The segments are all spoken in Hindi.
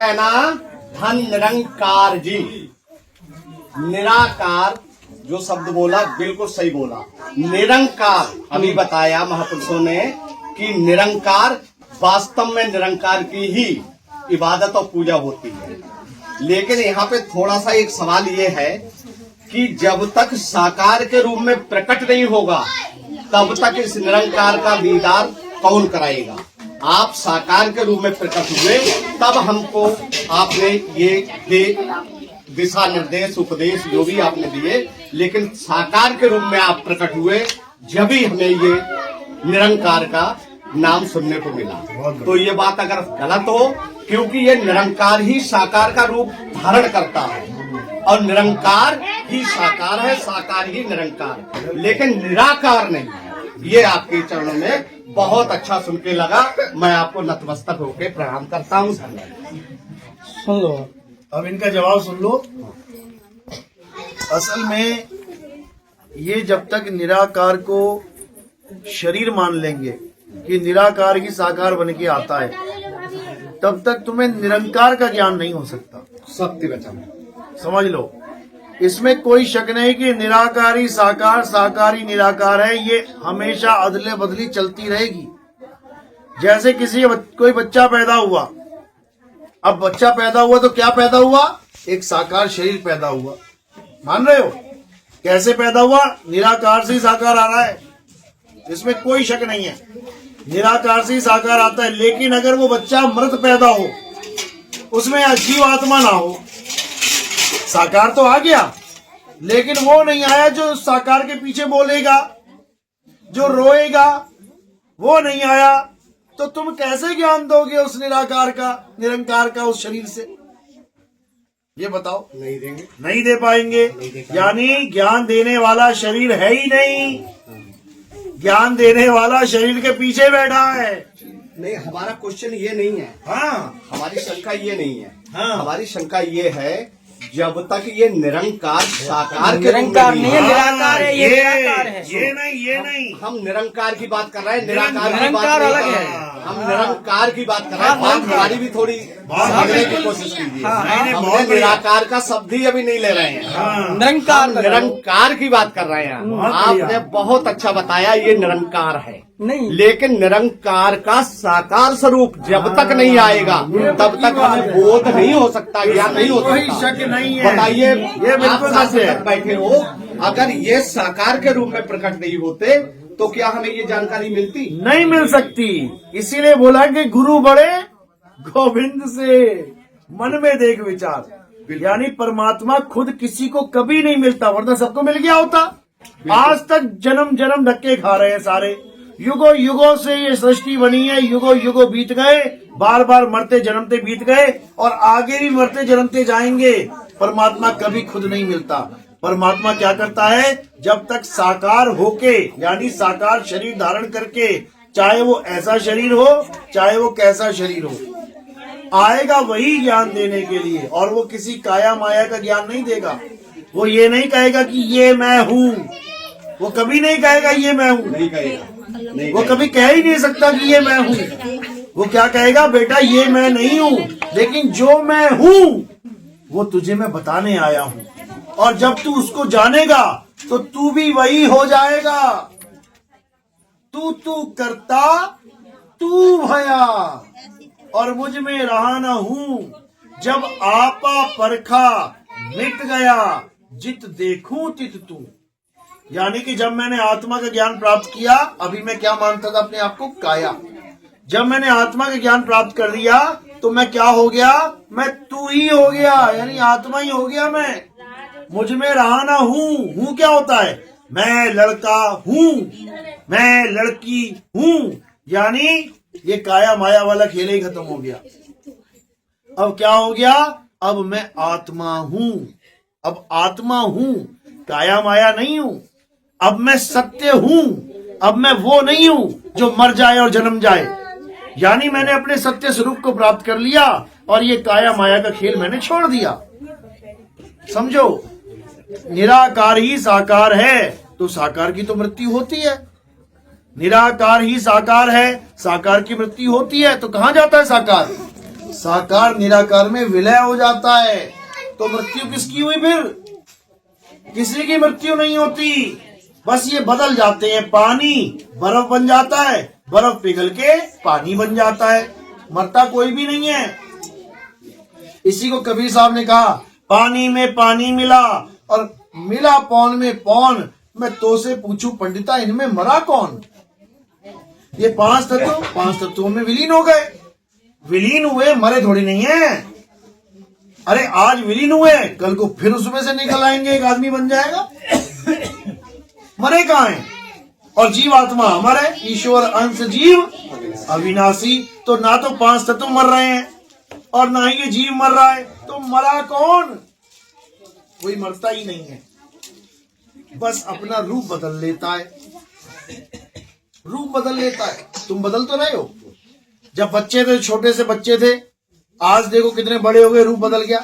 है ना धन निरंकार जी। निराकार जो शब्द बोला बिल्कुल सही बोला। निरंकार अभी बताया महापुरुषों ने कि निरंकार वास्तव में निरंकार की ही इबादत और पूजा होती है। लेकिन यहाँ पे थोड़ा सा एक सवाल ये है कि जब तक साकार के रूप में प्रकट नहीं होगा तब तक इस निरंकार का दीदार कौन कराएगा। आप साकार के रूप में प्रकट हुए तब हमको आपने ये दिशा निर्देश उपदेश जो भी आपने दिए, लेकिन साकार के रूप में आप प्रकट हुए जब ही हमें ये निरंकार का नाम सुनने को मिला। तो ये बात अगर गलत हो, क्योंकि ये निरंकार ही साकार का रूप धारण करता है और निरंकार ही साकार है, साकार ही निरंकार, लेकिन निराकार नहीं है। ये आपके चरणों में बहुत अच्छा सुन के लगा। मैं आपको नतमस्तक होकर प्रणाम करता हूँ। सुन लो, अब इनका जवाब सुन लो। असल में ये जब तक निराकार को शरीर मान लेंगे कि निराकार ही साकार बन के आता है, तब तक तुम्हें निरंकार का ज्ञान नहीं हो सकता। सत्य वचन समझ लो, इसमें कोई शक नहीं कि निराकारी साकार, साकारी निराकार है। ये हमेशा अदले बदली चलती रहेगी। जैसे कोई बच्चा पैदा हुआ, अब बच्चा पैदा हुआ तो क्या पैदा हुआ? एक साकार शरीर पैदा हुआ। मान रहे हो? कैसे पैदा हुआ? निराकार से ही साकार आ रहा है, इसमें कोई शक नहीं है। निराकार से ही साकार आता है। लेकिन अगर वो बच्चा मृत पैदा हो, उसमें अजीव आत्मा ना हो, साकार तो आ गया लेकिन वो नहीं आया जो साकार के पीछे बोलेगा, जो रोएगा, वो नहीं आया। तो तुम कैसे ज्ञान दोगे उस निराकार का, निरंकार का, उस शरीर से? ये बताओ। नहीं देंगे, नहीं दे पाएंगे। यानी ज्ञान देने वाला शरीर है ही नहीं, ज्ञान देने वाला शरीर के पीछे बैठा है। नहीं, हमारा क्वेश्चन ये नहीं है। हाँ, हमारी शंका ये नहीं है। हाँ, हमारी शंका ये है जब तक ये निरंकार साकार के निरंकार नहीं है, निराकार है। ये निराकार है। ये नहीं हम निरंकार की बात कर रहे हैं, निराकार की बात निरंकार नहीं अलग कर है। रहे हैं। हम निरंकार की बात कर रहे हैं। बात हमारी भी थोड़ी समझने की कोशिश कीजिए। हमने निराकार का शब्द ही अभी नहीं ले रहे हैं। निरंकार निरंकार की बात कर रहे हैं। आपने बहुत अच्छा बताया, ये निरंकार है। नहीं, लेकिन निरंकार का साकार स्वरूप जब तक नहीं आएगा तब तक हमें बोध नहीं हो सकता, ज्ञान नहीं हो कोई सकता। शक नहीं है। बताइए, ये बिल्कुल आप सच है। साथ बैठे हो, अगर ये साकार के रूप में प्रकट नहीं होते तो क्या हमें ये जानकारी मिलती? नहीं मिल सकती। इसीलिए बोला कि गुरु बड़े गोविंद से, मन में देख विचार। यानी परमात्मा खुद किसी को कभी नहीं मिलता, वरना सबको मिल गया होता। आज तक जन्म जन्म धक्के खा रहे हैं सारे। युगों युगों से ये सृष्टि बनी है, युगों युगों बीत गए, बार बार मरते जन्मते बीत गए और आगे भी मरते जन्मते जाएंगे। परमात्मा कभी खुद नहीं मिलता। परमात्मा क्या करता है? जब तक साकार होके, यानी साकार शरीर धारण करके, चाहे वो ऐसा शरीर हो चाहे वो कैसा शरीर हो, आएगा वही ज्ञान देने के लिए। और वो किसी काया माया का ज्ञान नहीं देगा। वो ये नहीं कहेगा कि ये मैं हूँ, वो कभी नहीं कहेगा ये मैं हूँ। नहीं कहेगा, नहीं वो कभी कह ही नहीं सकता कि ये मैं हूँ। वो क्या कहेगा? बेटा ये मैं नहीं हूँ, लेकिन जो मैं हूँ वो तुझे मैं बताने आया हूँ। और जब तू उसको जानेगा तो तू भी वही हो जाएगा। तू तू करता तू भया और मुझ में रहा न हूँ। जब आपा परखा मिट गया, जित देखूं तित तू। यानी कि जब मैंने आत्मा का ज्ञान प्राप्त किया, अभी मैं क्या मानता था अपने आप को? काया। जब मैंने आत्मा का ज्ञान प्राप्त कर लिया तो मैं क्या हो गया? मैं तू ही हो गया, यानी आत्मा ही हो गया। मैं मुझ में रहा ना हूँ। हूँ क्या होता है? मैं लड़का हूँ, मैं लड़की हूँ। यानी ये काया माया वाला खेल ही खत्म हो गया। अब क्या हो गया? अब मैं आत्मा हूँ। अब आत्मा हूँ, काया माया नहीं हूँ। अब मैं सत्य हूँ। अब मैं वो नहीं हूँ जो मर जाए और जन्म जाए। यानी मैंने अपने सत्य स्वरूप को प्राप्त कर लिया और ये काया माया का खेल मैंने छोड़ दिया। समझो, निराकार ही साकार है तो साकार की तो मृत्यु होती है। निराकार ही साकार है, साकार की मृत्यु होती है, तो कहां जाता है साकार? साकार निराकार में विलय हो जाता है। तो मृत्यु किसकी हुई फिर? किसी की मृत्यु नहीं होती, बस ये बदल जाते हैं। पानी बर्फ बन जाता है, बर्फ पिघल के पानी बन जाता है, मरता कोई भी नहीं है। इसी को कबीर साहब ने कहा, पानी में पानी मिला और मिला पौन में पौन, मैं तो से पूछूं पंडिता इनमें मरा कौन? ये पांच तत्वों में विलीन हो गए। विलीन हुए, मरे थोड़ी नहीं है। अरे आज विलीन हुए, कल को फिर उसमें से निकल आएंगे, एक आदमी बन जाएगा। मरे कहाँ हैं? और जीवात्मा अमर है, ईश्वर अंश जीव अविनाशी। तो ना तो पांच तत्व मर रहे हैं और ना ही ये जीव मर रहा है, तो मरा कौन? कोई मरता ही नहीं है, बस अपना रूप बदल लेता है। रूप बदल लेता है। तुम बदल तो रहे हो। जब बच्चे थे, छोटे से बच्चे थे, आज देखो कितने बड़े हो गए, रूप बदल गया।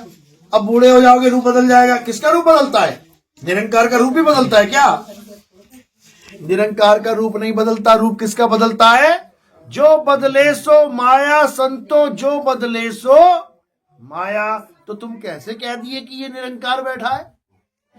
अब बूढ़े हो जाओगे, रूप बदल जाएगा। किसका रूप बदलता है? निरंकार का रूप ही बदलता है क्या? निरंकार का रूप नहीं बदलता। रूप किसका बदलता है? जो बदले सो माया संतो, जो बदले सो माया। तो तुम कैसे कह दिए कि ये निरंकार बैठा है?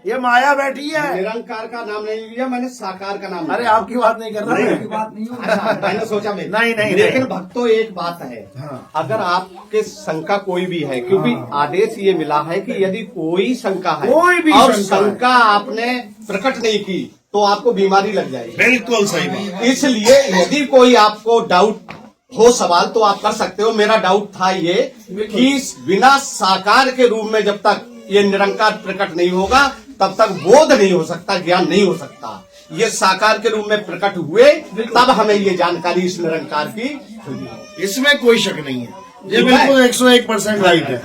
ये माया बैठी है। निरंकार का नाम नहीं लिया मैंने, साकार का नाम। अरे आपकी बात नहीं कर रहा मैं। अच्छा, मैंने सोचा मैं नहीं। लेकिन भक्तों एक बात है, हाँ। अगर आपके शंका कोई भी है, क्योंकि आदेश ये मिला है कि यदि कोई शंका है, कोई भी और शंका है। शंका आपने प्रकट नहीं की तो आपको बीमारी लग जाएगी। बिल्कुल सही बात। इसलिए यदि कोई आपको डाउट हो, सवाल, तो आप कर सकते हो। मेरा डाउट था ये कि बिना साकार के रूप में जब तक ये निरंकार प्रकट नहीं होगा तब तक बोध नहीं हो सकता, ज्ञान नहीं हो सकता। ये साकार के रूप में प्रकट हुए तब हमें ये जानकारी इस निरंकार की हुई। इसमें कोई शक नहीं है। ये बिल्कुल 101% राइट है।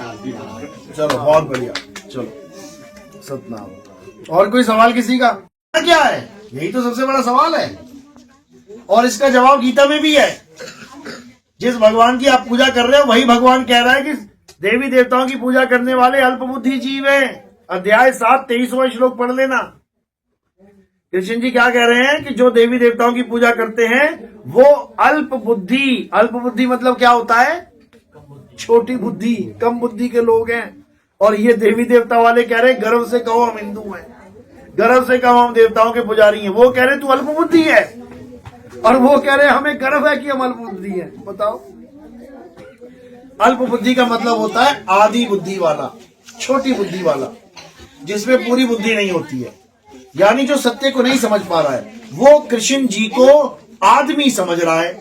चलो बहुत बढ़िया। चलो सतनाम। और कोई सवाल किसी का? क्या है? यही तो सबसे बड़ा सवाल है और इसका जवाब गीता में भी है। जिस भगवान की आप पूजा कर रहे हो वही भगवान कह रहा है कि देवी देवताओं की पूजा करने वाले अल्पबुद्धि जीव हैं। अध्याय 7 23वां श्लोक पढ़ लेना। कृष्ण जी क्या कह रहे हैं कि जो देवी देवताओं की पूजा करते हैं वो अल्प बुद्धि। अल्प बुद्धि मतलब क्या होता है? छोटी बुद्धि, कम बुद्धि के लोग हैं। और ये देवी देवता वाले कह रहे हैं गर्व से कहो हम हिंदू हैं, गर्व से कहो हम देवताओं के पुजारी हैं। वो कह रहे तू अल्प बुद्धि है और वो कह रहे हमें गर्व है कि हम अल्प बुद्धि है। बताओ, अल्प बुद्धि का मतलब होता है आधी बुद्धि वाला, छोटी बुद्धि वाला, जिसमें पूरी बुद्धि नहीं होती है। यानी जो सत्य को नहीं समझ पा रहा है वो कृष्ण जी को आदमी समझ रहा है,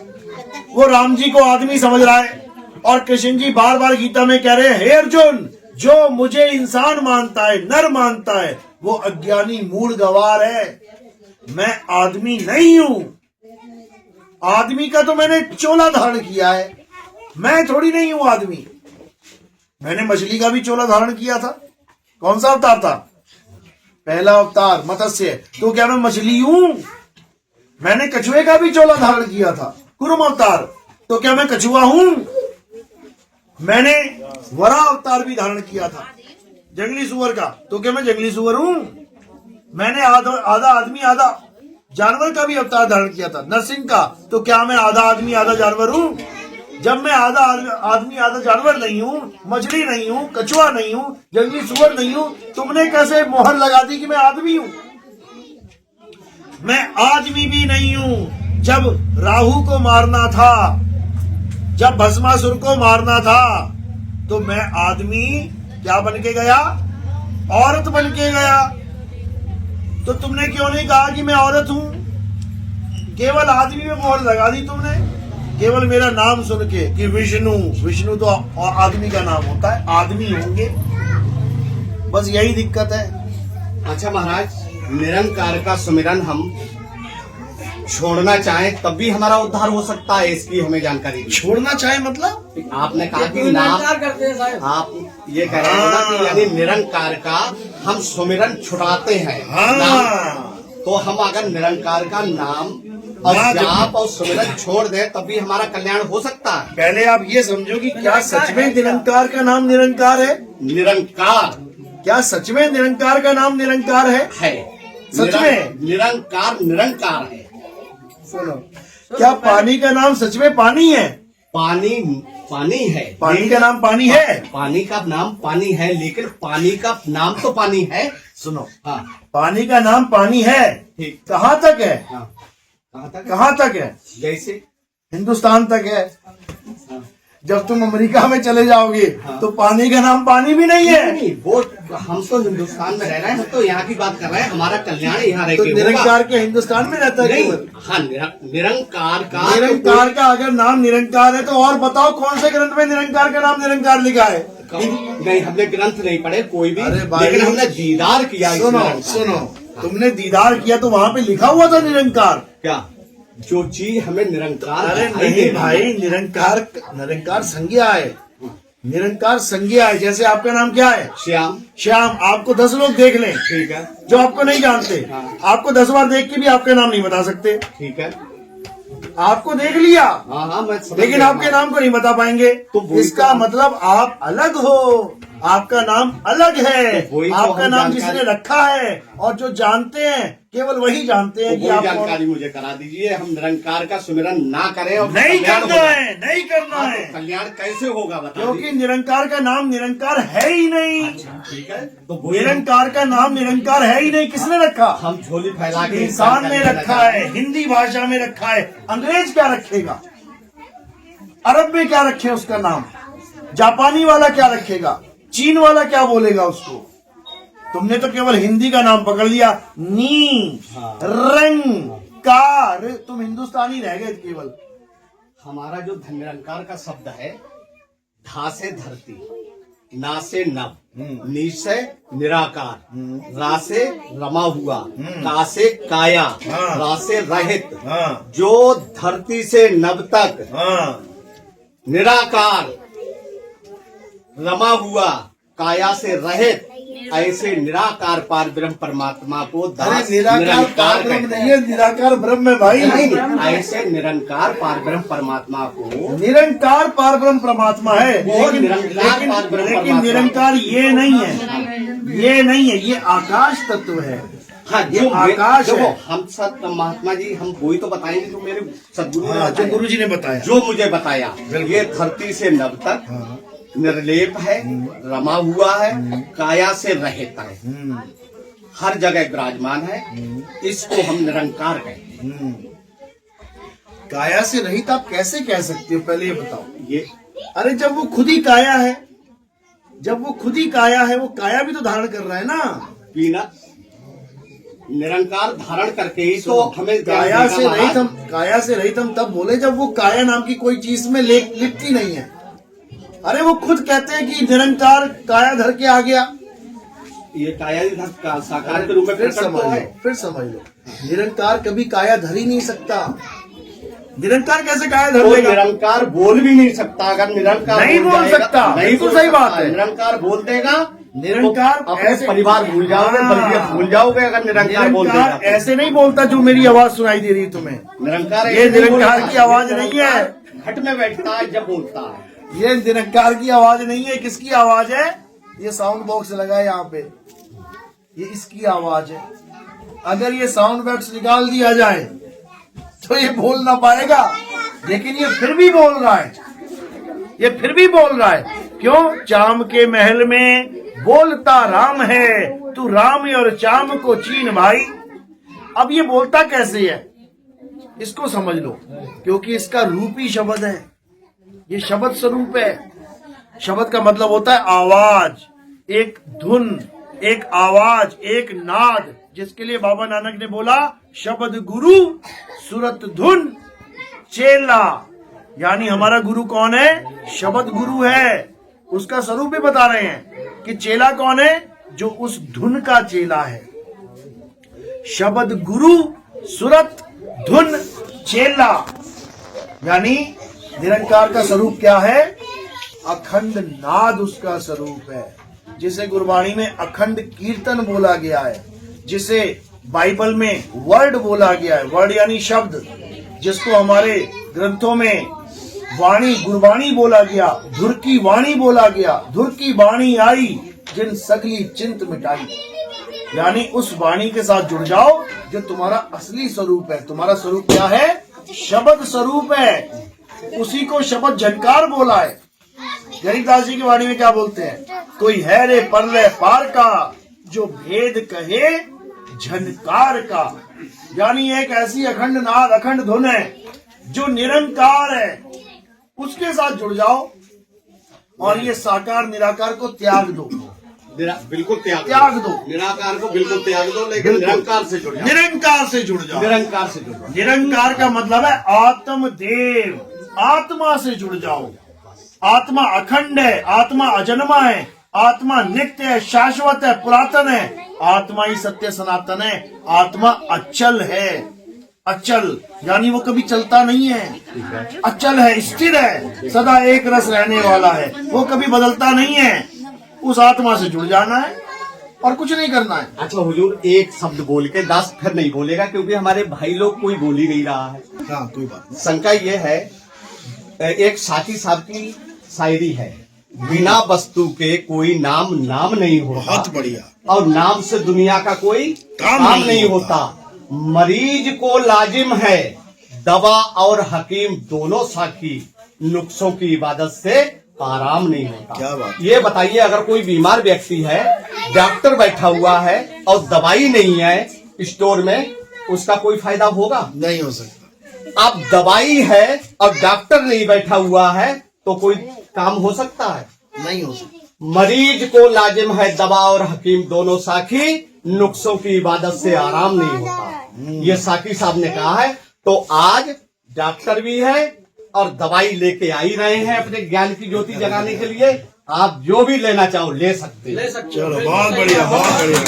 वो राम जी को आदमी समझ रहा है। और कृष्ण जी बार बार गीता में कह रहे हैं, हे अर्जुन, जो मुझे इंसान मानता है, नर मानता है, वो अज्ञानी मूढ़ गवार है। मैं आदमी नहीं हूं। आदमी का तो मैंने चोला धारण किया है, मैं थोड़ी नहीं हूं आदमी। मैंने मछली का भी चोला धारण किया था। कौन सा अवतार था? पहला अवतार मत्स्य। तो क्या मैं मछली हूं? मैंने कछुए का भी चोला धारण किया था, कुरुम अवतार। तो क्या मैं कछुआ हूं? मैंने वरा अवतार भी धारण किया था, जंगली सुअर का। तो क्या मैं जंगली सुअर हूं? मैंने आधा आदमी आधा जानवर का भी अवतार धारण किया था, नरसिंह का। तो क्या मैं आधा आदमी आधा जानवर हूं? जब मैं आधा आदमी आधा जानवर नहीं हूं, मछली नहीं हूं, कछुआ नहीं हूं, जंगली सुअर नहीं हूं, तुमने कैसे मोहर लगा दी कि मैं आदमी हूं? मैं आदमी भी नहीं हूं। जब राहु को मारना था, जब भस्मासुर को मारना था, तो मैं आदमी क्या बन के गया? औरत बन के गया। तो तुमने क्यों नहीं कहा कि मैं औरत हूं? केवल आदमी में मोहर लगा दी तुमने, केवल मेरा नाम सुन के कि विष्णु। विष्णु तो आदमी का नाम होता है, आदमी होंगे। बस यही दिक्कत है। अच्छा महाराज, निरंकार का सुमिरन हम छोड़ना चाहें तब भी हमारा उद्धार हो सकता है, इसकी हमें जानकारी दी। छोड़ना चाहे मतलब? आपने कहा कि नाम, आप ये कह रहे हैं ना कि यानी निरंकार का हम सुमिरन छुड़ाते हैं। हाँ। तो हम अगर निरंकार का नाम और जाप और सुमिरन छोड़ दें तब भी हमारा कल्याण हो सकता है। पहले आप ये समझो कि क्या सच में निरंकार का नाम निरंकार है? निरंकार, क्या सच में निरंकार का नाम निरंकार है? सच में निरंकार निरंकार है। सुनो, क्या पानी का नाम सच में पानी है? पानी पानी है, पानी का नाम पानी है। पानी का नाम पानी है, लेकिन पानी का नाम तो पानी है। सुनो, हाँ पानी का नाम पानी है, ठीक। कहाँ तक है? हाँ कहाँ तक? कहाँ तक है? जैसे हिंदुस्तान तक है। हाँ। जब तुम अमेरिका में चले जाओगे हाँ। तो पानी का नाम पानी भी नहीं है। नहीं, वो हम तो हिंदुस्तान में रह रहे हैं, हम तो यहाँ की बात कर रहे हैं, हमारा कल्याण यहाँ रह तो के निरंकार के हिंदुस्तान में रहता है नहीं। केवल। हाँ निरंकार का निरंकार का अगर नाम निरंकार है तो और बताओ कौन से ग्रंथ में निरंकार का नाम निरंकार लिखा है? नहीं, हमने ग्रंथ नहीं पढ़े कोई भी, अरे भाई, लेकिन हमने दीदार किया। इस सुनो निरंकार सुनो, तुमने दीदार किया तो वहाँ पे लिखा हुआ था निरंकार। क्या जो चीज हमें निरंकार अरे दिखाई नहीं दे रही भाई, है। निरंकार संज्ञा है। निरंकार संज्ञा है। जैसे आपका नाम क्या है? श्याम। श्याम। आपको 10 लोग देख लें ठीक है, जो आपको नहीं जानते, हाँ। आपको 10 बार देख के भी आपका नाम नहीं बता सकते। ठीक है। आपको देख लिया, हाँ हाँ मैं समझ लेकिन गया। आपके नाम को नहीं बता पाएंगे। तो वही इसका तो- मतलब आप अलग हो, आपका नाम अलग है। तो वही तो आपका हम नाम जानकारी- जिसने रखा है और जो जानते हैं केवल वही जानते हैं तो कि वही आप कौन- जानकारी मुझे करा दीजिए। हम निरंकार का सुमिरन ना करें और नहीं कल्याण करना हो जाए। है, नहीं करना हाँ, है, तो कल्याण कैसे होगा बता क्योंकि निरंकार का नाम निरंकार है ही नहीं। ठीक है, तो वही निरंकार का नाम निरंकार है ही नहीं। किसने रखा? हम झोली फैला के इंसान ने जानकारी रखा है, हिंदी भाषा में रखा है। अंग्रेज क्या रखेगा? अरब में क्या रखे उसका नाम? जापानी वाला क्या रखेगा? चीन वाला क्या बोलेगा उसको? तुमने तो केवल हिंदी का नाम पकड़ लिया। नी, हाँ। रंग, कार। तुम हिंदुस्तानी रह गए केवल। हमारा जो निरंकार का शब्द है, धा से धरती, ना से नभ, नी से निराकार, रा से रमा हुआ, का से काया, हाँ। रा से रहित। हाँ जो धरती से नभ तक हाँ निराकार, रमा हुआ, काया से रहित, ऐसे निराकार पार ब्रह्म परमात्मा को अरे दास निराकार पार ब्रह्म कहते हैं। नहीं है, निराकार ब्रह्म है भाई। नहीं, ऐसे निरंकार पार ब्रह्म परमात्मा को निरंकार पार ब्रह्म परमात्मा है, वो लेकिन निरंकार पार ब्रह्म लेकिन परमात्मा। निरंकार ये नहीं है, ये नहीं है, ये आकाश तत्व है। हाँ, ये आकाश देखो, है। हम सब महात्मा जी हम वही तो बताएंगे जो मेरे सदगुरु ने हाँ, जो बताया। गुरु जी ने बताया। जो मुझे बताया, ये धरती से नभ तक हाँ। निर्लेप है, रमा हुआ है, काया से रहित है, हर जगह विराजमान है, इसको हम निरंकार कहते हैं। काया से रहित आप कैसे कह सकते हो? पहले ये बताओ। ये अरे जब वो खुद ही काया है, जब वो खुद ही काया है, वो काया भी तो धारण कर रहा है ना। पीना निरंकार धारण करके ही तो हमें काया से रहित हम तब बोले जब वो काया नाम की कोई चीज में लिप्त ही नहीं है। अरे वो खुद कहते हैं कि निरंकार काया धर के आ गया। ये काया साकार के रूप में फिर प्रकट समझ तो है। लो, फिर समझ लो। निरंकार कभी काया धर ही नहीं सकता। निरंकार कैसे काया धर तो लेगा? निरंकार बोल भी नहीं सकता। अगर निरंकार नहीं बोल जाएगा, सकता। नहीं बिल्कुल बोल सही सकता। बात है। निरंकार बोल देगा, निरंकार तो अपने ऐसे- परिवार भूल जाओगे, हाँ। बल्कि भूल जाओगे अगर निरंकार बोल देगा निरंकार तो। ऐसे नहीं बोलता जो मेरी आवाज सुनाई दे रही है तुम्हें। निरंकार ये ऐसे नहीं निरंकार बोलता। की आवाज नहीं है। हट में बैठता है जब बोलता है। ये निरंकार की आवाज नहीं है। किसकी आवाज है? ये साउंड बॉक्स लगा है यहाँ पे, ये इसकी आवाज है। अगर ये साउंड बॉक्स निकाल दिया जाए तो ये बोल ना पाएगा, लेकिन ये फिर भी बोल रहा है। ये फिर भी बोल रहा है। क्यों? चाम के महल में बोलता राम है, तू राम और चाम को चीन भाई। अब ये बोलता कैसे है इसको समझ लो, क्योंकि इसका रूप ही शब्द है। ये शब्द स्वरूप है। शब्द का मतलब होता है आवाज, एक धुन, एक आवाज, एक नाद, जिसके लिए बाबा नानक ने बोला शब्द गुरु सुरत धुन चेला। यानी हमारा गुरु कौन है? शब्द गुरु है। उसका स्वरूप भी बता रहे हैं कि चेला कौन है? जो उस धुन का चेला है। शब्द गुरु सुरत धुन चेला, यानी निरंकार का स्वरूप क्या है? अखंड नाद उसका स्वरूप है, जिसे गुरबाणी में अखंड कीर्तन बोला गया है, जिसे बाइबल में वर्ड बोला गया है। वर्ड यानी शब्द, जिसको हमारे ग्रंथों में वाणी गुरबाणी बोला गया, धुर की वाणी बोला गया। धुर की वाणी आई जिन सगली चिंत मिटाई। यानी उस वाणी के साथ जुड़ जाओ जो तुम्हारा असली स्वरूप है। तुम्हारा स्वरूप क्या है? शब्द स्वरूप है। उसी को शब्द झनकार बोला है। गरीबदास जी की वाणी में क्या बोलते हैं, कोई है रे परले पार का जो भेद कहे झनकार का। यानी एक ऐसी अखंड नाद अखंड धुन है जो निरंकार है, उसके साथ जुड़ जाओ और ये साकार निराकार को त्याग दो, बिल्कुल त्याग दो। निराकार को बिल्कुल त्याग दो, लेकिन निरंकार से जुड़ जाओ। निरंकार से जुड़ जाओ। निरंकार से जुड़ जाओ। निरंकार का मतलब है आत्मदेव, आत्मा से जुड़ जाओ। आत्मा अखंड है, आत्मा अजन्मा है, आत्मा नित्य है, शाश्वत है, पुरातन है। आत्मा ही सत्य सनातन है। आत्मा अचल है। अचल यानी वो कभी चलता नहीं है, अचल है, स्थिर है, सदा एक रस रहने वाला है, वो कभी बदलता नहीं है। उस आत्मा से जुड़ जाना है और कुछ नहीं करना है। अच्छा हुजूर, एक शब्द बोल के 10 फिर नहीं बोलेगा, क्योंकि हमारे भाई लोग कोई बोल ही नहीं रहा है। हाँ, कोई बात नहीं। शंका ये है, एक साथी साहब की शायरी है, बिना वस्तु के कोई नाम नाम नहीं होता, बहुत बढ़िया। और नाम से दुनिया का कोई काम नहीं होता। मरीज को लाजिम है दवा और हकीम दोनों साखी, नुस्खों की इबादत से आराम नहीं होता। क्या बात। ये बताइए, अगर कोई बीमार व्यक्ति है, डॉक्टर बैठा हुआ है और दवाई नहीं है स्टोर में, उसका कोई फायदा होगा? नहीं हो सकता। अब दवाई है और डॉक्टर नहीं बैठा हुआ है तो कोई काम हो सकता है? नहीं हो सकता। मरीज को लाजिम है दवा और हकीम दोनों साखी, नुस्खों की इबादत से आराम नहीं होता। ये साकी साहब ने कहा है। तो आज डॉक्टर भी है और दवाई लेके आ ही रहे हैं अपने ज्ञान की ज्योति जगाने के लिए। आप जो भी लेना चाहो ले सकते हैं। चलो, बहुत बढ़िया, बहुत बढ़िया,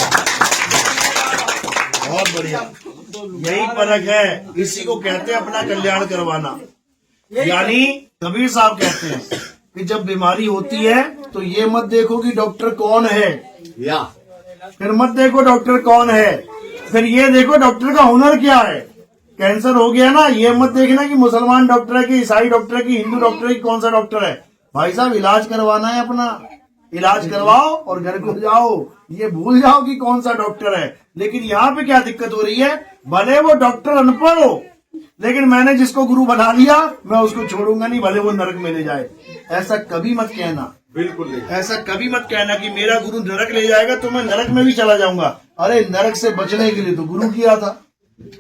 बहुत बढ़िया। यही फर्क है, इसी को कहते हैं अपना कल्याण करवाना। यानी कबीर साहब कहते हैं कि जब बीमारी होती है तो ये मत देखो कि डॉक्टर कौन है, या फिर मत देखो डॉक्टर कौन है, फिर ये देखो डॉक्टर का हुनर क्या है। कैंसर हो गया ना, ये मत देखना कि मुसलमान डॉक्टर है कि ईसाई डॉक्टर है कि हिंदू डॉक्टर है कि कौन सा डॉक्टर है। भाई साहब, इलाज करवाना है अपना, इलाज करवाओ और घर को जाओ। ये भूल जाओ कि कौन सा डॉक्टर है। लेकिन यहाँ पे क्या दिक्कत हो रही है, भले वो डॉक्टर अनपढ़ हो, लेकिन मैंने जिसको गुरु बना लिया मैं उसको छोड़ूंगा नहीं, भले वो नरक में ले जाए। ऐसा कभी मत कहना, बिल्कुल नहीं। ऐसा कभी मत कहना कि मेरा गुरु नरक ले जाएगा तो मैं नरक में भी चला जाऊंगा। अरे नरक से बचने के लिए तो गुरु किया था,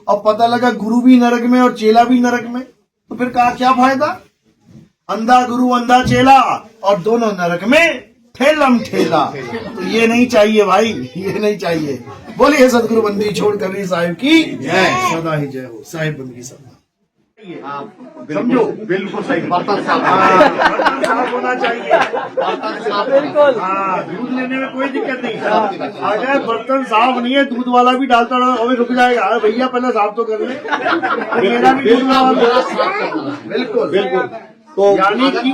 अब पता लगा गुरु भी नरक में और चेला भी नरक में, तो फिर कहा क्या फायदा। अंधा गुरु अंधा चेला और दोनों नरक में ठेलम ठेला। तो ये नहीं चाहिए भाई, ये नहीं चाहिए। बोलिए सदगुरु बंदी छोड़ कबीर साहिब की जय, सदा ही जय हो। साहिब बंदी सदा समझो, बिल्कुल सही। बर्तन साफ साफ होना चाहिए। बिल्कुल। हाँ, दूध लेने में कोई दिक्कत नहीं। अगर बर्तन साफ नहीं है, दूध वाला भी डालता रहा अभी रुक जाएगा। अरे भैया पहले साफ तो कर ले, मेरा भी दूध वाला। बिल्कुल बिल्कुल। तो यानी कि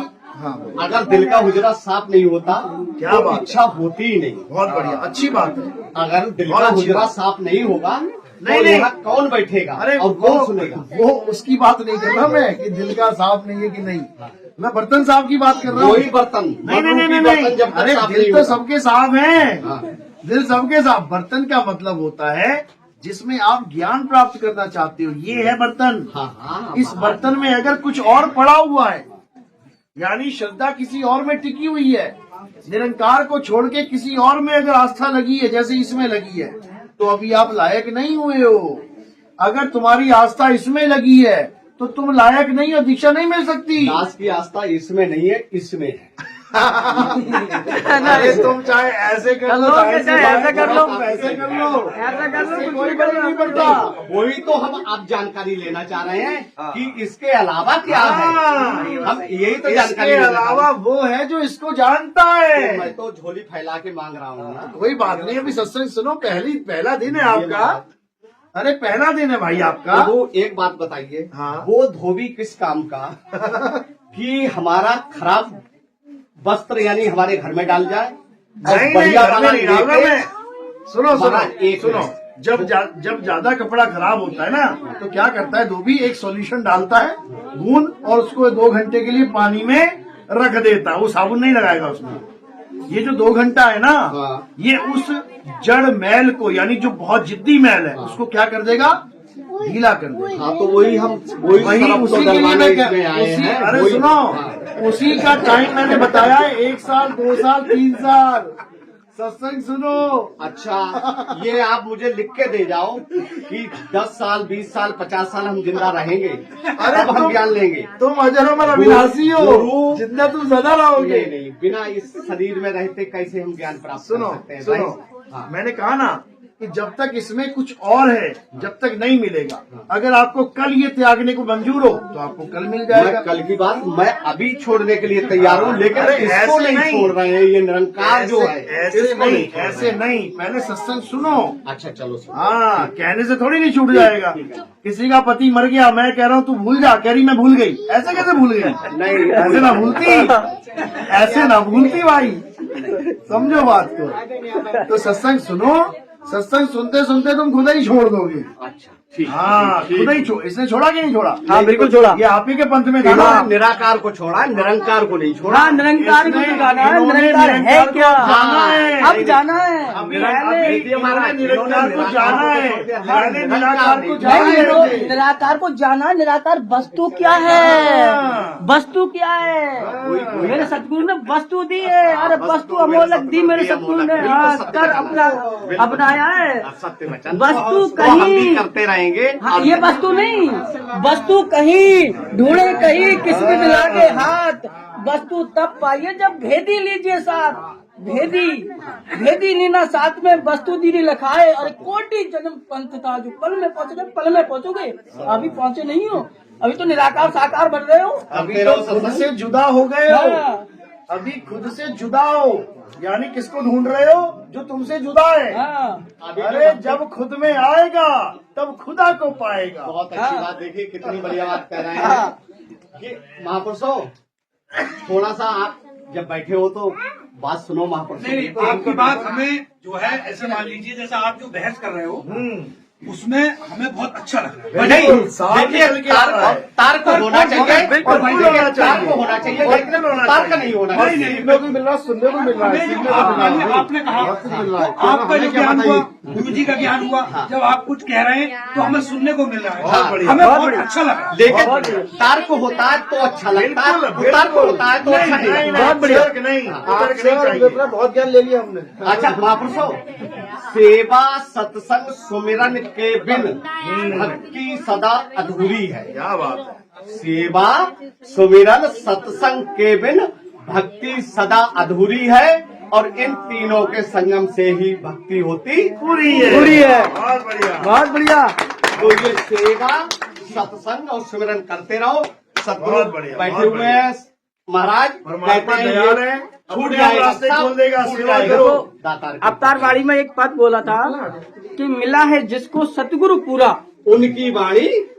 अगर दिल का हुजरा साफ नहीं होता क्या तो बात। इच्छा होती ही नहीं। बहुत बढ़िया, अच्छी बात है। अगर दिल बहुत का अच्छी हुजरा बात। साफ नहीं होगा नहीं, तो नहीं। यहाँ कौन बैठेगा अरे और कौन सुनेगा? वो उसकी बात नहीं कर रहा मैं कि दिल का साफ नहीं है कि नहीं, मैं बर्तन साफ की बात कर रहा हूँ। कोई बर्तन नहीं नहीं नहीं बर्तन नहीं, जब तक अरे साफ दिल नहीं तो होगा। सबके साफ है। हाँ। दिल सबके साफ। बर्तन का मतलब होता है जिसमें आप ज्ञान प्राप्त करना चाहते हो, ये है बर्तन। हाँ, इस बर्तन में अगर कुछ और पड़ा हुआ है, यानी श्रद्धा किसी और में टिकी हुई है, निरंकार को छोड़ के किसी और में अगर आस्था लगी है जैसे इसमें लगी है, तो अभी आप लायक नहीं हुए हो। अगर तुम्हारी आस्था इसमें लगी है तो तुम लायक नहीं हो, दीक्षा नहीं मिल सकती। दास की आस्था इसमें नहीं है, इसमें है। अरे तुम चाहे ऐसे कर लो, चाहे ऐसा कर लो, ऐसे कर लो, ऐसा कर लो, कुछ कोई भी फर्क नहीं पड़ता। वही तो हम आप जानकारी लेना चाह रहे हैं कि इसके अलावा क्या है। हम यही तो जानकारी इसके लेना चाह रहे अलावा वो है जो इसको जानता हैं। है। मैं तो झोली फैला के मांग रहा हूँ ना। कोई बात नहीं, अभी सत्संग सुनो, पहला दिन है आपका। अरे पहला दिन है भाई आपका। तो वो एक बात बताइए, हाँ। वो धोबी किस काम का कि हमारा खराब वस्त्र यानी हमारे घर में डाल जाए और नहीं नहीं, बढ़िया घर में वाला नहीं डालना लेके- मैं। सुनो महाराज, एक सुनो, मिनट। जब ज्यादा कपड़ा खराब होता है ना, तो क्या करता है धोबी, एक सॉल्यूशन डालता है गूंद और उसको 2 घंटे के लिए पानी में रख देता है। वो साबुन नहीं लगाएगा उसमें। ये जो 2 घंटा है ना, हाँ। ये उस जड़ मैल को, यानी जो बहुत जिद्दी मैल है, उसको क्या कर देगा, ढीला कर दे। हाँ तो वही वही सरफ उसी तो के लिए डलवाने मैं इसमें आए हैं। अरे वही- सुनो, हाँ। उसी का टाइम मैंने बताया है, 1 साल 2 साल 3 साल। सत्संग सुनो। अच्छा, ये आप मुझे लिख के दे जाओ कि 10 साल 20 साल 50 साल हम जिंदा रहेंगे, अरे तब हम ज्ञान लेंगे। तुम अजर अविनाशी हो, गुरु- जितना तुम ज्यादा रहोगे। नहीं नहीं, बिना इस शरीर में रहते कैसे हम ज्ञान प्राप्त सुनो कर सकते हैं? सुनो, हाँ। मैंने कहा ना कि जब तक इसमें कुछ और है, जब तक नहीं मिलेगा। अगर आपको कल ये त्यागने को मंजूर हो तो आपको कल मिल जाएगा। मैं कल की बात मैं अभी छोड़ने के लिए तैयार हूँ, लेकिन अरे इसको ऐसे नहीं नहीं। छोड़ रहे हैं। ये निरंकार जो है ऐसे इसको नहीं, छोड़ रहे ऐसे हैं। नहीं, पहले सत्संग सुनो। अच्छा चलो सुनो। हाँ, कहने से थोड़ी नहीं छूट जाएगा। ठीक है। किसी का पति मर गया, मैं कह रहा हूँ तू भूल जा, कह रही मैं भूल गई। ऐसे कैसे भूल गई? नहीं ऐसे ना भूलती, ऐसे ना भूलती भाई, समझो बात को। तो सत्संग सुनो, सत्संग सुनते सुनते तुम खुद ही छोड़ दोगे। अच्छा ठीक। हाँ, ठीक। खुद ही इसने छोड़ा कि नहीं छोड़ा? हाँ बिल्कुल छोड़ा। ये आप ही के पंथ में था ना। इन्होंने निराकार को छोड़ा, निरंकार को नहीं छोड़ा। हाँ निरंकार को इसने- तो जाना है, इन्होंने निरंकार है निरंकार को क्या? जाना है। अब जाना है। अभी पहले इन्होंने निरंकार को जाना है, पहले निराकार निराकार को नहीं। जाना नहीं, है। निराकार को जाना, निराकार वस्तु क्या है? हाँ। वस्तु क्या है? वही- मेरे सतगुरु ने वस्तु दी है। अरे वस्तु अमोलक दी मेरे सतगुरु ने। हाँ, कर अपनाया है। सत्य वचन वस्तु तो हम भी कहीं- करते रहेंगे। हाँ, ये वस्तु नहीं, वस्तु कहीं ढूंढे कहीं किस्मत लागे हाथ। वस्तु तब पाइए जब भेदी लीजिए साथ। भेदी लीना साथ में वस्तु दीदी लखाए। और कोटि जन्म पंथ था जो पल में पहुंचोगे, पल में पहुंचोगे। अभी पहुंचे नहीं हो, अभी तो निराकार साकार बन रहे हो। अभी तो खुद से जुदा हो गए हो। हाँ। अभी खुद से जुदा हो, यानी किसको ढूंढ रहे हो? जो तुमसे जुदा है। हाँ, अरे जब खुद में आएगा तब खुदा को पाएगा। बहुत अच्छी हाँ। बात, देखिए कितनी बढ़िया बात कह रहे हाँ। हैं कि महापुरुषों थोड़ा सा आप जब बैठे हो तो बात सुनो महापुरुषों नहीं, की। आपकी बात हमें जो है ऐसे मान लीजिए जैसा आप जो बहस कर रहे हो उसमें हमें बहुत अच्छा लग रहा है। नहीं साफ देखिए निकल के आ रहा है। तार को होना चाहिए, बिल्कुल और होना देखिए, तार चाहिए। को होना चाहिए, बिल्कुल लेकिन होना तार का चाहिए। नहीं होना नहीं, चाहिए। नहीं, सीखने को मिल रहा, सुनने को मिल रहा है, हमें सीखने जो को मिल रहा है। आपने कहा मिल रहा है। आपका जो हमें क्या ज्ञान हुआ, बताइए? गुरु जी का ज्ञान हुआ, जब आप कुछ कह रहे हैं तो हमें सुनने को मिल रहा बहुत है। बढ़िया, हमें बहुत बहुत बढ़िया। अच्छा लगा। लेकिन तार को होता है तो अच्छा लगता है, बिल्कुल, तार को होता है तो अच्छा नहीं नहीं, लगता। बहुत बढ़िया। नहीं, तर्क नहीं चाहिए। बहुत ज्ञान ले लिया हमने। अच्छा महापुरुषों, सेवा सत्संग सुमिरन के बिन भक्ति सदा अधूरी है। क्या बात है। सेवा सुमिरन सत्संग के बिन भक्ति सदा अधूरी है, और इन तीनों के संगम से ही भक्ति होती पूरी है, पूरी है। बहुत बढ़िया। बहुत बढ़िया। तो ये सेवा सत्संग और सुमिरन करते रहो। सतगुरु बहुत बढ़िया, बैठे बहुत हुए हैं महाराज, परमात्मा कहते हैं दयाल ये है, छूट अपने जाएगा, रास्ते सब खोल देगा, छूट सेवा जाएगा। करो। दातार की अवतार वाणी में एक पद बोला था कि मिला है जिसको सतगुरु पूरा। उनकी वाणी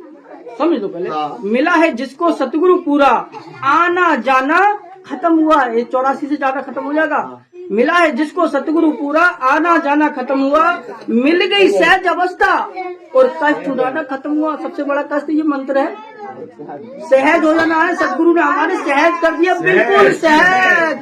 समझ लो पहले। हाँ। मिला है जिसको सतगुरु पूरा, आना जाना खत्म हुआ। ये 84 से ज्यादा खत्म हो जाएगा। मिला है जिसको सतगुरु पूरा, आना जाना खत्म हुआ। मिल गई सहज अवस्था और कष्ट उड़ाना खत्म हुआ। सबसे बड़ा कष्ट ये मंत्र है, सहज हो जाना है। सतगुरु ने हमारे सहज कर दिया, बिल्कुल सहज।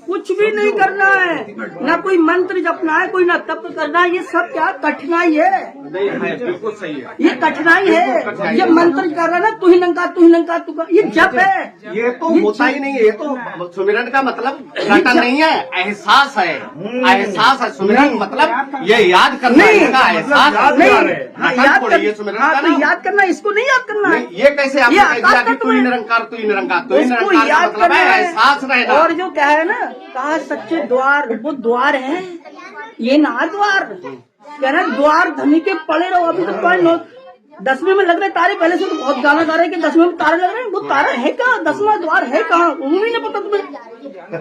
कुछ भी नहीं करना है, ना कोई मंत्र जपना है, कोई ना तप करना है। ये सब क्या कठिनाई है? नहीं है, बिल्कुल सही है। ये कठिनाई है। ये मंत्र कर रहा है ना, तू ही नंका तू का, ये जप है। ये तो होता ही नहीं है। ये तो सुमिरन का मतलब रटन नहीं है, एहसास है। एहसास है सुमिरन मतलब ये याद करना है, नहीं, इसका एहसास याद है। कर नहीं, रहे हैं। हाँ, रटन याद थोड़ी है कर, सुमिरन हाँ, का तो नाम। याद करना, इसको नहीं याद करना है। नहीं, ये कैसे आपने ये कह दिया आकाश कि तत्व तू ही है। निरंकार, तू ही निरंकार, तू ही उसको निरंकार का याद मतलब करना है है। एहसास रहना। और जो क्या है ना, कहा सच्चे द्वार, वो द्वार है, ये ना द्वार। कह रहे हैं, द्वार धनी के पड़े रहो। अभी तो 10वीं में लग रहे तारे, पहले से तो बहुत गाना गा रहे हैं कि 10वीं में तारे लग रहे हैं। वो तारा है कहाँ? 10वां द्वार है कहाँ? वो भी नहीं पता तुम्हें।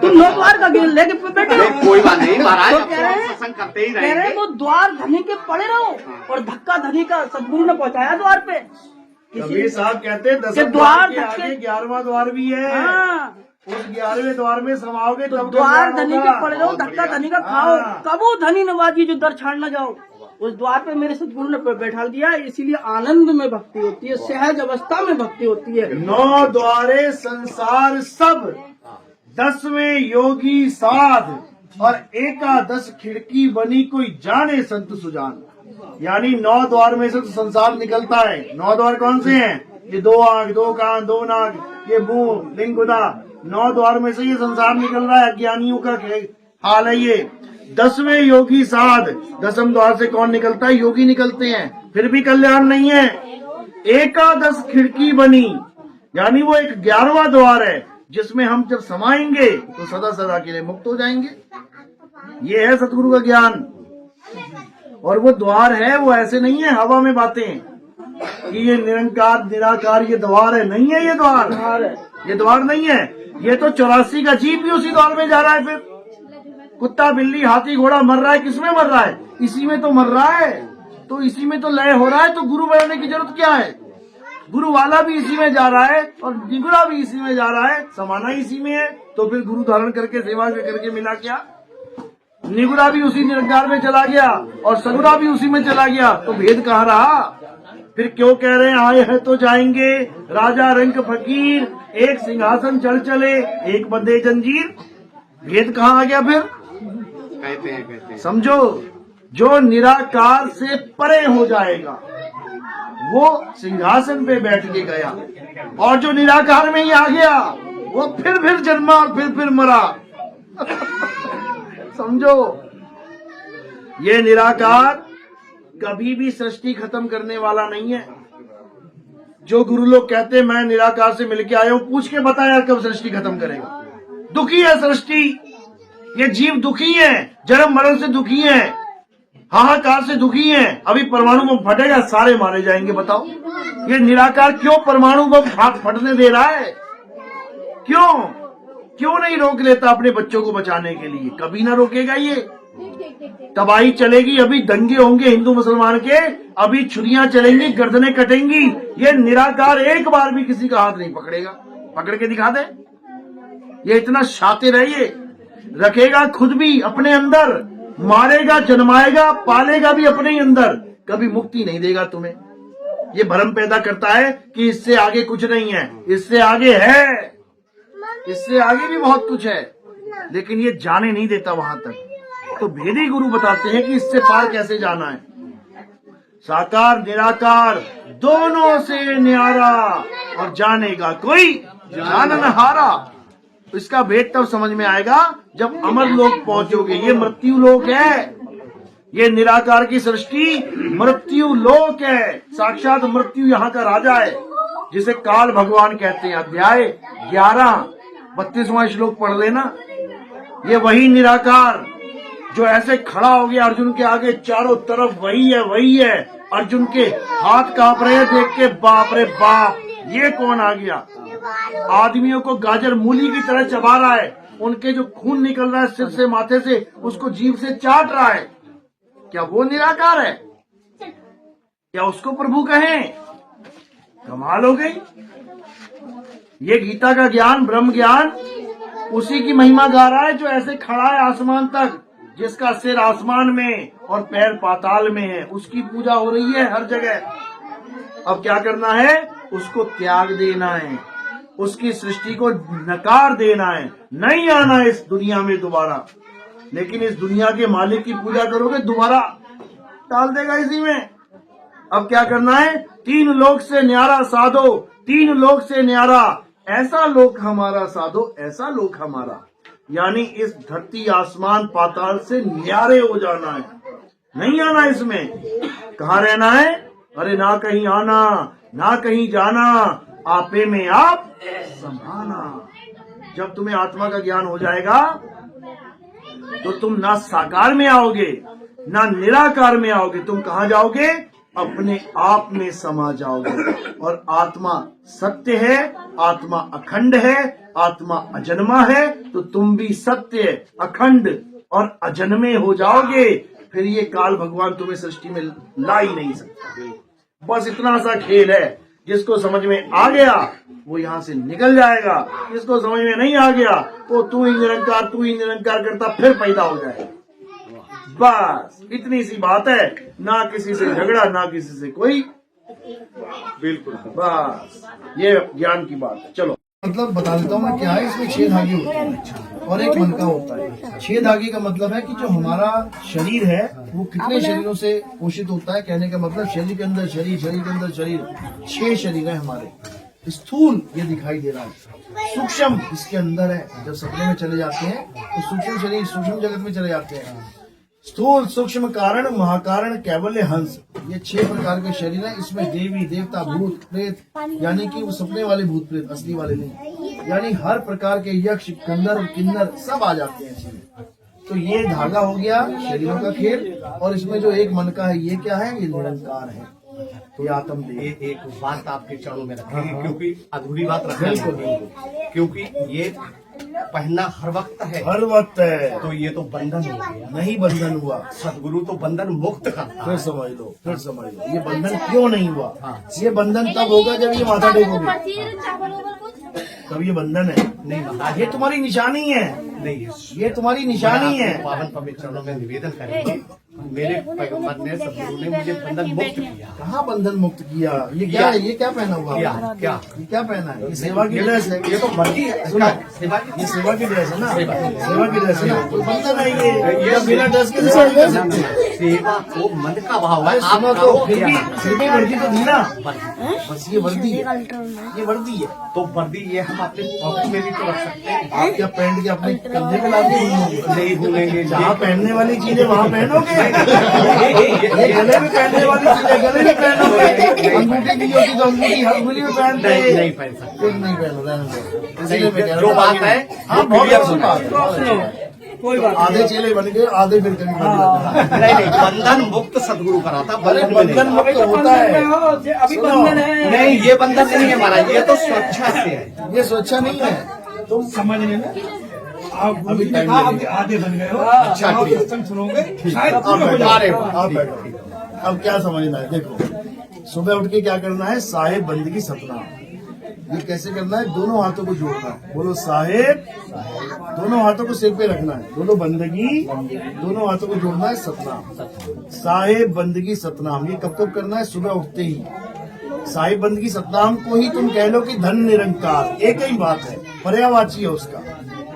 तुम 9 द्वार का गेल लेके बैठे हो। नहीं, कोई बात नहीं महाराज, तो अब कह रहे हैं- सत्संग करते ही कह रहे हैं रहेंगे। वो द्वार धनी के पड़े रहो, और धक्का धनी का सतगुरु ने पहुंचाया द्वार पे। कबीर साहब कहते हैं 10 कि द्वार के धक्के- आगे 11वां द्वार भी है। हाँ, उस 11वें द्वार में समाओगे तो तब द्वार कल्याण धनी होगा। के पड़े रहो, धक्का धनी का खाओ। हाँ। कबू धनी नवाजी जो दर छाड़ न जाओ। उस द्वार पे मेरे सतगुरु ने बैठा दिया, इसीलिए आनंद में भक्ति होती है, सहज अवस्था में भक्ति होती है। 9 द्वारे संसार सब, 10वें योगी साध, और 11 खिड़की बनी कोई जाने संत सुजान। यानी 9 द्वार में से तो संसार निकलता है। 9 द्वार कौन से हैं? ये 2 आंख, 2 कान, 2 नाक, ये मुंह, लिंग, गुदा, 9 द्वार में से ये संसार निकल रहा है। अज्ञानियों का हाल है ये। 10वें योगी साध, 10वें द्वार से कौन निकलता है? योगी निकलते हैं। फिर भी कल्याण नहीं है। एकादश खिड़की बनी, यानी वो एक 11वां द्वार है जिसमें हम जब समाएंगे तो सदा सदा के लिए मुक्त हो जाएंगे। ये है सतगुरु का ज्ञान। और वो द्वार है, वो ऐसे नहीं है हवा में बातें कि ये निरंकार निराकार ये द्वार है। नहीं है ये द्वार, ये द्वार नहीं है। ये तो 84 का जीव भी उसी द्वार में जा रहा है। फिर कुत्ता, बिल्ली, हाथी, घोड़ा मर रहा है, किसमें मर रहा है? इसी में तो मर रहा है। तो इसी में तो लय हो रहा है। तो गुरु बनाने की जरूरत क्या है? गुरु वाला भी इसी में जा रहा है और निगुरा भी इसी में जा रहा है, समाना इसी में है। तो फिर गुरु धारण करके सेवा करके मिला क्या? निगुरा भी उसी निरंकार में चला गया और सगुरा भी उसी में चला गया। तो भेद कहाँ रहा? फिर क्यों कह रहे हैं आए हैं तो जाएंगे, राजा रंक फकीर, एक सिंहासन चढ़ चले, एक बंधे जंजीर। भेद कहाँ आ गया फिर? कहते हैं समझो, जो निराकार से परे हो जाएगा वो सिंहासन पे बैठ के गया, और जो निराकार में ही आ गया वो फिर जन्मा और फिर मरा। समझो, ये निराकार कभी भी सृष्टि खत्म करने वाला नहीं है। जो गुरु लोग कहते हैं मैं निराकार से मिलके आया हूं, पूछ के बता यार कब सृष्टि खत्म करेगा? दुखी है सृष्टि, ये जीव दुखी है, जन्म मरण से दुखी है, हाहाकार से दुखी है। अभी परमाणु बम फटेगा, सारे मारे जाएंगे। बताओ ये निराकार क्यों परमाणु बम फटने दे रहा है? क्यों नहीं रोक लेता अपने बच्चों को बचाने के लिए? कभी ना रोकेगा ये। तबाही चलेगी, अभी दंगे होंगे हिंदू मुसलमान के, अभी छुरियां चलेंगी, गर्दनें कटेंगी। ये निराकार एक बार भी किसी का हाथ नहीं पकड़ेगा। पकड़ के दिखा दे। ये इतना शातिर है, ये रखेगा खुद भी अपने अंदर, मारेगा, जन्माएगा, पालेगा भी अपने ही अंदर, कभी मुक्ति नहीं देगा तुम्हें। ये भ्रम पैदा करता है कि इससे आगे कुछ नहीं है। इससे आगे है, इससे आगे भी बहुत कुछ है, लेकिन ये जाने नहीं देता वहां तक। तो भेदी गुरु बताते हैं कि इससे पार कैसे जाना है। साकार निराकार दोनों से न्यारा, और जानेगा कोई जाननहारा। इसका भेद तब समझ में आएगा जब अमर लोक पहुंचोगे। ये मृत्यु लोक है, ये निराकार की सृष्टि मृत्यु लोक है। साक्षात मृत्यु यहाँ का राजा है, जिसे काल भगवान कहते हैं। अध्याय 11 32वां श्लोक पढ़ लेना। ये वही निराकार जो ऐसे खड़ा हो गया अर्जुन के आगे, चारों तरफ वही है। अर्जुन के हाथ कांप रहे हैं देख के, बाप रे बाप, ये कौन आ गया? आदमियों को गाजर मूली की तरह चबा रहा है, उनके जो खून निकल रहा है सिर से माथे से, उसको जीभ से चाट रहा है। क्या वो निराकार है? क्या उसको प्रभु कहें? कमाल हो गई। ये गीता का ज्ञान, ब्रह्म ज्ञान, उसी की महिमा गा रहा है जो ऐसे खड़ा है आसमान तक, जिसका सिर आसमान में और पैर पाताल में है। उसकी पूजा हो रही है हर जगह। अब क्या करना है? उसको त्याग देना है, उसकी सृष्टि को नकार देना है, नहीं आना इस दुनिया में दोबारा। लेकिन इस दुनिया के मालिक की पूजा करोगे, दोबारा डाल देगा इसी में। अब क्या करना है? 3 लोक से न्यारा साधो, 3 लोक से न्यारा, ऐसा लोक हमारा साधो, ऐसा लोक हमारा। यानी इस धरती आसमान पाताल से न्यारे हो जाना है, नहीं आना इसमें। कहाँ रहना है? अरे ना कहीं आना ना कहीं जाना, आपे में आप समाना। जब तुम्हें आत्मा का ज्ञान हो जाएगा तो तुम ना साकार में आओगे ना निराकार में आओगे। तुम कहाँ जाओगे? अपने आप में समा जाओगे। और आत्मा सत्य है, आत्मा अखंड है, आत्मा अजन्मा है। तो तुम भी सत्य, अखंड और अजन्मे हो जाओगे। फिर ये काल भगवान तुम्हें सृष्टि में ला ही नहीं सकता। बस इतना सा खेल है। जिसको समझ में आ गया वो यहाँ से निकल जाएगा, जिसको समझ में नहीं आ गया तो तू ही निरंकार करता फिर पैदा हो जाएगा। बस इतनी सी बात है। ना किसी से झगड़ा, ना किसी से कोई, बिल्कुल, बस ये ज्ञान की बात है। चलो। मतलब बता देता हूँ मैं क्या है। इसमें 6 धागे होते हैं और एक मनका होता है। 6 धागे का मतलब है कि जो हमारा शरीर है वो कितने शरीरों से पोषित होता है। कहने का मतलब शरीर के अंदर शरीर, शरीर के अंदर शरीर, 6 शरीर है हमारे। स्थूल ये दिखाई दे रहा है, सूक्ष्म इसके अंदर है। जब सपने में चले जाते हैं तो सूक्ष्म शरीर सूक्ष्म जगत में चले जाते हैं। स्थूल, सूक्ष्म, कारण, महाकारण, कैवल्य, हंस, ये 6 प्रकार के शरीर हैं। इसमें देवी देवता, भूत प्रेत, यानी कि वो सपने वाले भूत प्रेत, असली वाले नहीं, यानी हर प्रकार के यक्ष, गंधर्व, किन्नर सब आ जाते हैं इसमें। तो ये धागा हो गया शरीरों का खेल। और इसमें जो एक मन का है ये क्या है? ये निरंकार है, ये आत्मदेव। ये एक बात आपके चरणों में रखेंगे, क्योंकि अधूरी बात रखेंगे, क्योंकि ये पहनना हर वक्त है, हर वक्त है। तो ये तो बंधन हो गया। नहीं बंधन हुआ, सदगुरु तो बंधन मुक्त करता फिर है। समझ लो, फिर समझ लो। ये बंधन क्यों नहीं हुआ? ये बंधन तब होगा जब ये माथा टेकोगे, तब ये बंधन है। नहीं महाराज, ये तुम्हारी निशानी है, नहीं ये तुम्हारी निशानी है। पावन पवित्र चरणों में निवेदन करेंगे। मेरे पैगंबर ने, सदगुरु ने मुझे बंधन मुक्त किया। कहाँ बंधन मुक्त किया? ये क्या है? ये क्या पहना हुआ क्या है? क्या ये क्या पहना है? ये सेवा की ड्रेस है। ये तो वर्दी है। सुनो, सेवा की ये सेवा की ड्रेस है ना, सेवा की ड्रेस है ना। कोई बंधन है ये बिना ड्रेस के सेवा नहीं कर सकते। सेवा को मन का भाव है। अरे आप सुनो, करो तो फिर क्या? भी वर्दी तो दी ना, बस ये वर्दी है, ये वर्दी है। तो वर्दी ये हम अपने पॉकेट में भी तो रख सकते हैं। आप क्या पहन के अपने कंधे पे ला के घूमोगे? नहीं भूलेंगे। जहाँ पहनने वाली चीजें वहाँ पहनोगे। ये गले में पहनने वाली चीजें गले में पहनोगे। अंगूठी भी होती तो अंगूठी अंगुली में पहनते। नहीं पहन सकते। फिर नहीं पहनो, रहने दो। इसीलिए मैं कह रहा जो हूँ, बात है हाँ वो बहुत clear अच्छी होना बात है। कोई बात आधे चेले बन गए, आधे फिर कभी बन जाते हैं। नहीं बंधन मुक्त सदगुरु कराता, अरे बंधन में नहीं। बंधन मुक्त होता है। अभी सुनो, बंधन है। नहीं ये बंधन नहीं है महाराज, ये तो स्वेच्छा से है। ये स्वेच्छा नहीं है। तुम समझने में आप अभी ने टाइम कहा आप लगेगा। आधे बन गए हो। अच्छा, आप ठीक है। सत्संग सुनोगे शायद आप पूरे हो बैठो, जाए। आप बैठो। अब क्या समझना है? देखो, सुबह उठ के क्या करना है? साहेब बंदगी सतना। ये कैसे करना है? दोनों हाथों को जोड़ना है। बोलो साहेब, दोनों हाथों को सिर पे रखना है। बोलो बंदगी, दोनों हाथों को जोड़ना है। सतनाम, साहेब बंदगी सतनाम। ये कब कब करना है? सुबह उठते ही। साहिब बंदगी सतनाम को ही तुम कह लो कि धन निरंकार, एक ही बात है, पर्यायवाची है उसका।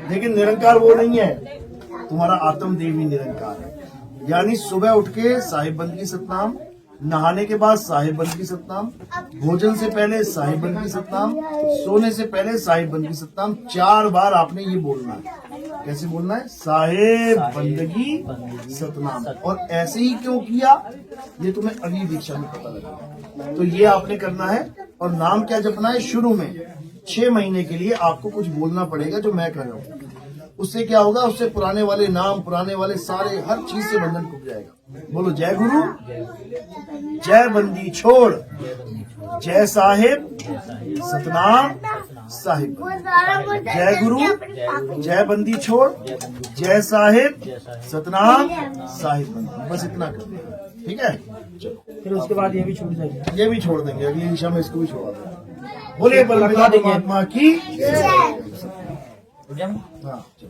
लेकिन निरंकार वो नहीं है, तुम्हारा आत्मदेव ही निरंकार है। यानी सुबह उठ के साहिब बंदगी सतनाम, नहाने के बाद साहिब बंदगी सतनाम, भोजन से पहले साहिब बंदगी सतनाम, सोने से पहले साहिब बंदगी सतनाम। 4 बार आपने ये बोलना है। कैसे बोलना है? साहेब बंदगी सतनाम। और ऐसे ही क्यों किया ये तुम्हें अगली दीक्षा में पता लगेगा। तो ये आपने करना है। और नाम क्या जपना है? शुरू में 6 महीने के लिए आपको कुछ बोलना पड़ेगा जो मैं कर रहा हूँ। उससे क्या होगा? उससे पुराने वाले नाम, पुराने वाले सारे हर चीज से बंधन टूट जाएगा। बोलो जय गुरु, जय बंदी छोड़, जय साहिब सतनाम साहिब। जय गुरु, जय बंदी छोड़, जय साहिब सतनाम साहिब। बस इतना कर, ठीक है? चलो, फिर उसके बाद ये भी छूट जाएगी। ये भी छोड़ देंगे, अगली दिशा में इसको भी छोड़ा देंगे। बोलिए बलपिता परमात्मा की। हाँ चलो।